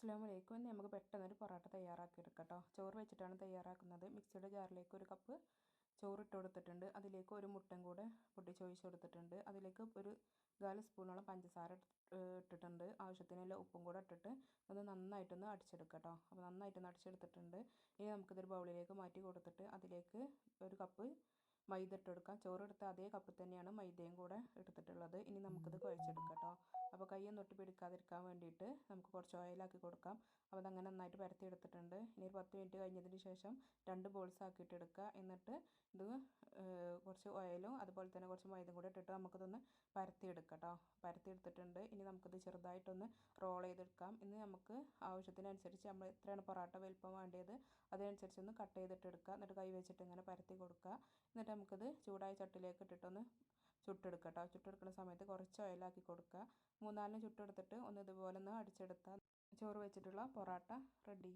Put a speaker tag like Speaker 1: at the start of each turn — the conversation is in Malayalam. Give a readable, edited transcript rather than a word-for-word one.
Speaker 1: അസ്സലാമു അലൈക്കും. ഇന്ന് നമുക്ക് പെട്ടെന്നൊരു പൊറോട്ട തയ്യാറാക്കി എടുക്കാം കേട്ടോ. ചോറ് വെച്ചിട്ടാണ് തയ്യാറാക്കുന്നത്. മിക്സിയുടെ ജാറിലേക്ക് ഒരു കപ്പ് ചോറ് ഇട്ട് കൊടുത്തിട്ടുണ്ട്. അതിലേക്ക് ഒരു മുട്ടയും കൂടെ പൊട്ടിച്ചൊഴിച്ച് കൊടുത്തിട്ടുണ്ട്. അതിലേക്ക് ഒരു 4 സ്പൂണോളം പഞ്ചസാര ഇട്ടിട്ടുണ്ട്. ആവശ്യത്തിനുള്ള ഉപ്പും കൂടെ ഇട്ടിട്ട് ഒന്ന് നന്നായിട്ടൊന്ന് അടിച്ചെടുക്കാം കേട്ടോ. അപ്പോൾ നന്നായിട്ടൊന്ന് അടിച്ചെടുത്തിട്ടുണ്ട്. ഇനി നമുക്കിതൊരു ബൗളിലേക്ക് മാറ്റി കൊടുത്തിട്ട് അതിലേക്ക് ഒരു കപ്പ് മൈദ ഇട്ട് കൊടുക്കാം. ചോറെടുത്ത അതേ കപ്പിൽ തന്നെയാണ് മൈദയും കൂടെ എടുത്തിട്ടുള്ളത്. ഇനി നമുക്കിത് കുഴച്ചെടുക്കാം കേട്ടോ. അപ്പോൾ കയ്യൊന്നും ഒട്ടി പിടിക്കാതിരിക്കാൻ വേണ്ടിയിട്ട് നമുക്ക് കുറച്ച് ഓയിലാക്കി കൊടുക്കാം. അപ്പോൾ അതങ്ങനെ നന്നായിട്ട് പരത്തി എടുത്തിട്ടുണ്ട്. ഇനി ഒരു 10 മിനിറ്റ് കഴിഞ്ഞതിന് ശേഷം 2 ബോൾസ് ആക്കിയിട്ട് എടുക്കുക. എന്നിട്ട് ഇത് കുറച്ച് ഓയിലും അതുപോലെ തന്നെ കുറച്ച് മൈദയും കൂടെ ഇട്ടിട്ട് നമുക്കിതൊന്ന് പരത്തിയെടുക്കാം കേട്ടോ. പരത്തി എടുത്തിട്ടുണ്ട്. ഇനി നമുക്കിത് ചെറുതായിട്ടൊന്ന് റോൾ ചെയ്തെടുക്കാം. ഇനി നമുക്ക് ആവശ്യത്തിനനുസരിച്ച് നമ്മൾ എത്രയാണ് പൊറോട്ട വലിപ്പം വേണ്ടത് അതിനനുസരിച്ചൊന്ന് കട്ട് ചെയ്തിട്ട് എടുക്കുക. എന്നിട്ട് കൈ വെച്ചിട്ട് ഇങ്ങനെ പരത്തി കൊടുക്കുക. എന്നിട്ട് നമുക്കിത് ചൂടായ ചട്ടിലേക്ക് ഇട്ടിട്ടൊന്ന് ചുട്ടെടുക്കുക കേട്ടോ. ചുട്ടെടുക്കുന്ന സമയത്ത് കുറച്ച് ഓയിലാക്കി കൊടുക്കുക. 3-4 ചുട്ടെടുത്തിട്ട് ഒന്ന് ഇതുപോലെ ഒന്ന് അടിച്ചെടുത്താൽ ചോറ് വെച്ചിട്ടുള്ള പൊറോട്ട റെഡി.